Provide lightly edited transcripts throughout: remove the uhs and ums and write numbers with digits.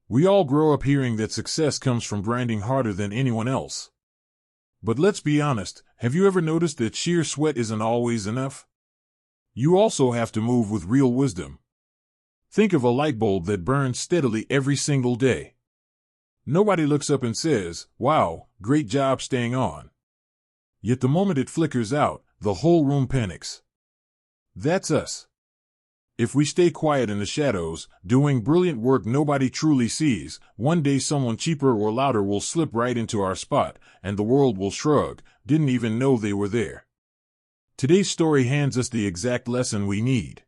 We all grow up hearing that success comes from grinding harder than anyone else. But let's be honest, have you ever noticed that sheer sweat isn't always enough? You also have to move with real wisdom. Think of a light bulb that burns steadily every single day. Nobody looks up and says, "Wow, great job staying on." Yet the moment it flickers out, the whole room panics. That's us. If we stay quiet in the shadows, doing brilliant work nobody truly sees, one day someone cheaper or louder will slip right into our spot, and the world will shrug, didn't even know they were there. Today's story hands us the exact lesson we need.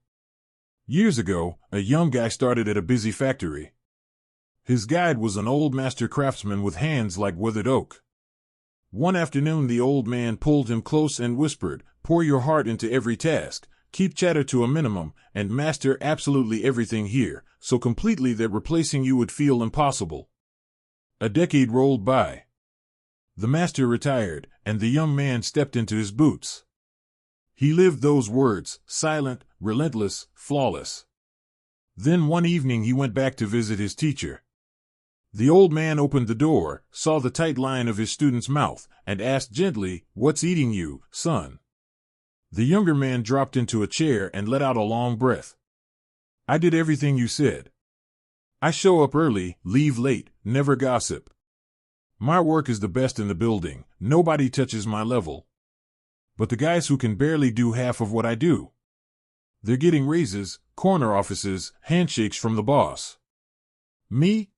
Years ago, a young guy started at a busy factory. His guide was an old master craftsman with hands like weathered oak. One afternoon the old man pulled him close and whispered, "Pour your heart into every task, keep chatter to a minimum, and master absolutely everything here, so completely that replacing you would feel impossible." A decade rolled by. The master retired, and the young man stepped into his boots. He lived those words, silent, relentless, flawless. Then one evening he went back to visit his teacher. The old man opened the door, saw the tight line of his student's mouth, and asked gently, "What's eating you, son?" The younger man dropped into a chair and let out a long breath. "I did everything you said. I show up early, leave late, never gossip. My work is the best in the building, nobody touches my level. But the guys who can barely do half of what I do, they're getting raises, corner offices, handshakes from the boss. Me?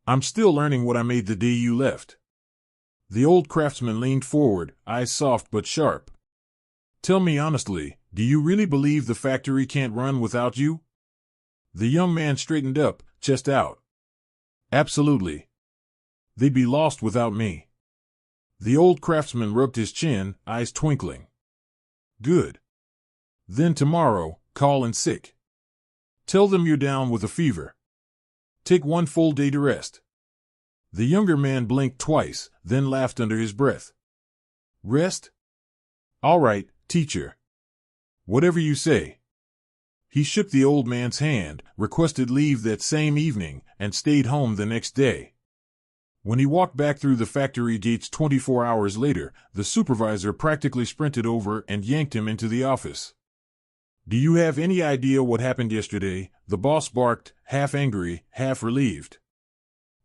I'm still learning what I made the day you left." The old craftsman leaned forward, eyes soft but sharp. "Tell me honestly, do you really believe the factory can't run without you?" The young man straightened up, chest out. "Absolutely. They'd be lost without me." The old craftsman rubbed his chin, eyes twinkling. "Good. Then tomorrow, call in sick. Tell them you're down with a fever. Take one full day to rest." The younger man blinked twice, then laughed under his breath. "Rest? All right, teacher. Whatever you say." He shook the old man's hand, requested leave that same evening, and stayed home the next day. When he walked back through the factory gates 24 hours later, the supervisor practically sprinted over and yanked him into the office. "Do you have any idea what happened yesterday?" the boss barked, half angry, half relieved.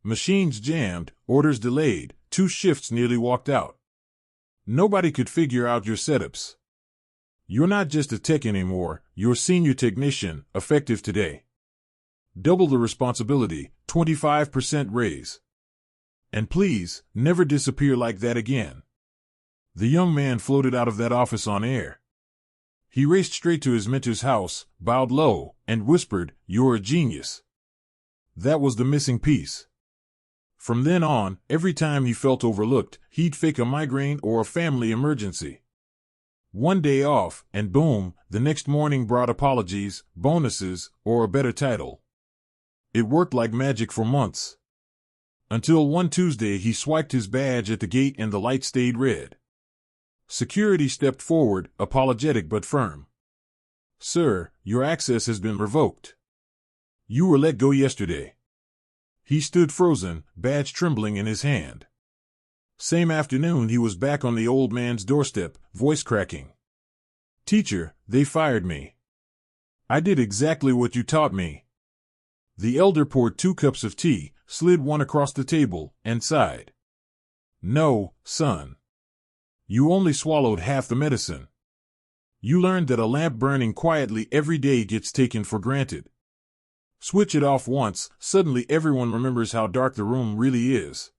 "Machines jammed, orders delayed, 2 shifts nearly walked out. Nobody could figure out your setups. You're not just a tech anymore, you're senior technician, effective today. Double the responsibility, 25% raise. And please, never disappear like that again." The young man floated out of that office on air. He raced straight to his mentor's house, bowed low, and whispered, "You're a genius." That was the missing piece. From then on, every time he felt overlooked, he'd fake a migraine or a family emergency. One day off, and boom, the next morning brought apologies, bonuses, or a better title. It worked like magic for months. Until one Tuesday he swiped his badge at the gate and the light stayed red. Security stepped forward, apologetic but firm. "Sir, your access has been revoked. You were let go yesterday." He stood frozen, badge trembling in his hand. Same afternoon he was back on the old man's doorstep, voice cracking. "Teacher, they fired me. I did exactly what you taught me." The elder poured 2 cups of tea, slid one across the table, and sighed. "No, son. You only swallowed half the medicine. You learned that a lamp burning quietly every day gets taken for granted. Switch it off once, suddenly everyone remembers how dark the room really is.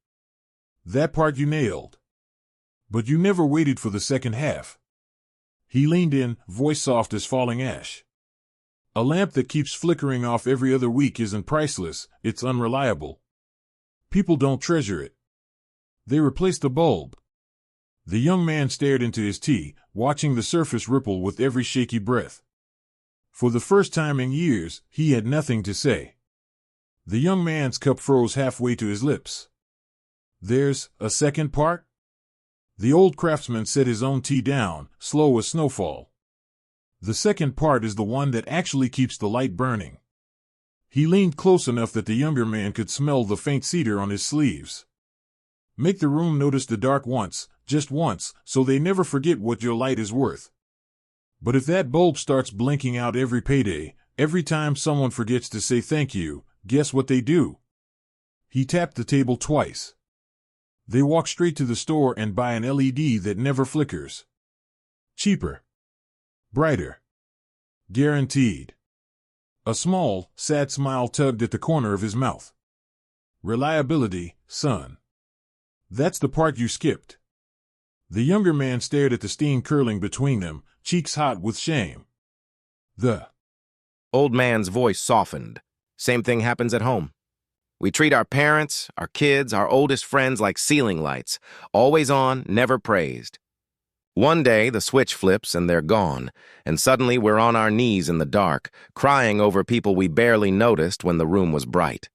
That part you nailed. But you never waited for the second half." He leaned in, voice soft as falling ash. "A lamp that keeps flickering off every other week isn't priceless, it's unreliable. People don't treasure it. They replace the bulb." The young man stared into his tea, watching the surface ripple with every shaky breath. For the first time in years, he had nothing to say. The young man's cup froze halfway to his lips. "There's a second part?" The old craftsman set his own tea down, slow as snowfall. "The second part is the one that actually keeps the light burning. He leaned close enough that the younger man could smell the faint cedar on his sleeves. Make the room notice the dark once, just once, so they never forget what your light is worth. But if that bulb starts blinking out every payday, every time someone forgets to say thank you, guess what they do? He tapped the table twice. They walk straight to the store and buy an LED that never flickers. Cheaper. Brighter. Guaranteed. A small, sad smile tugged at the corner of his mouth. Reliability, son. That's the part you skipped. The younger man stared at the steam curling between them, cheeks hot with shame. The old man's voice softened. Same thing happens at home. We treat our parents, our kids, our oldest friends like ceiling lights, always on, never praised. One day, the switch flips and they're gone, and suddenly we're on our knees in the dark, crying over people we barely noticed when the room was bright.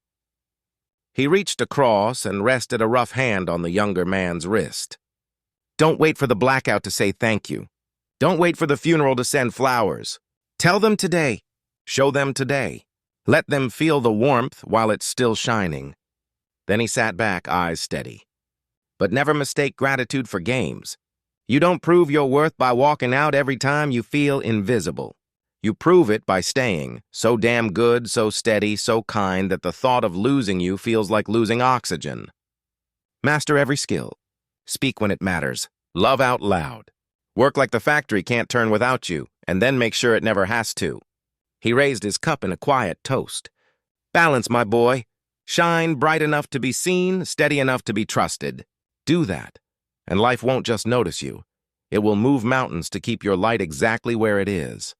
He reached across and rested a rough hand on the younger man's wrist. Don't wait for the blackout to say thank you. Don't wait for the funeral to send flowers. Tell them today. Show them today. Let them feel the warmth while it's still shining. Then he sat back, eyes steady. But never mistake gratitude for games. You don't prove your worth by walking out every time you feel invisible. You prove it by staying, so damn good, so steady, so kind that the thought of losing you feels like losing oxygen. Master every skill. Speak when it matters. Love out loud. Work like the factory can't turn without you, and then make sure it never has to. He raised his cup in a quiet toast. Balance, my boy. Shine bright enough to be seen, steady enough to be trusted. Do that, and life won't just notice you. It will move mountains to keep your light exactly where it is.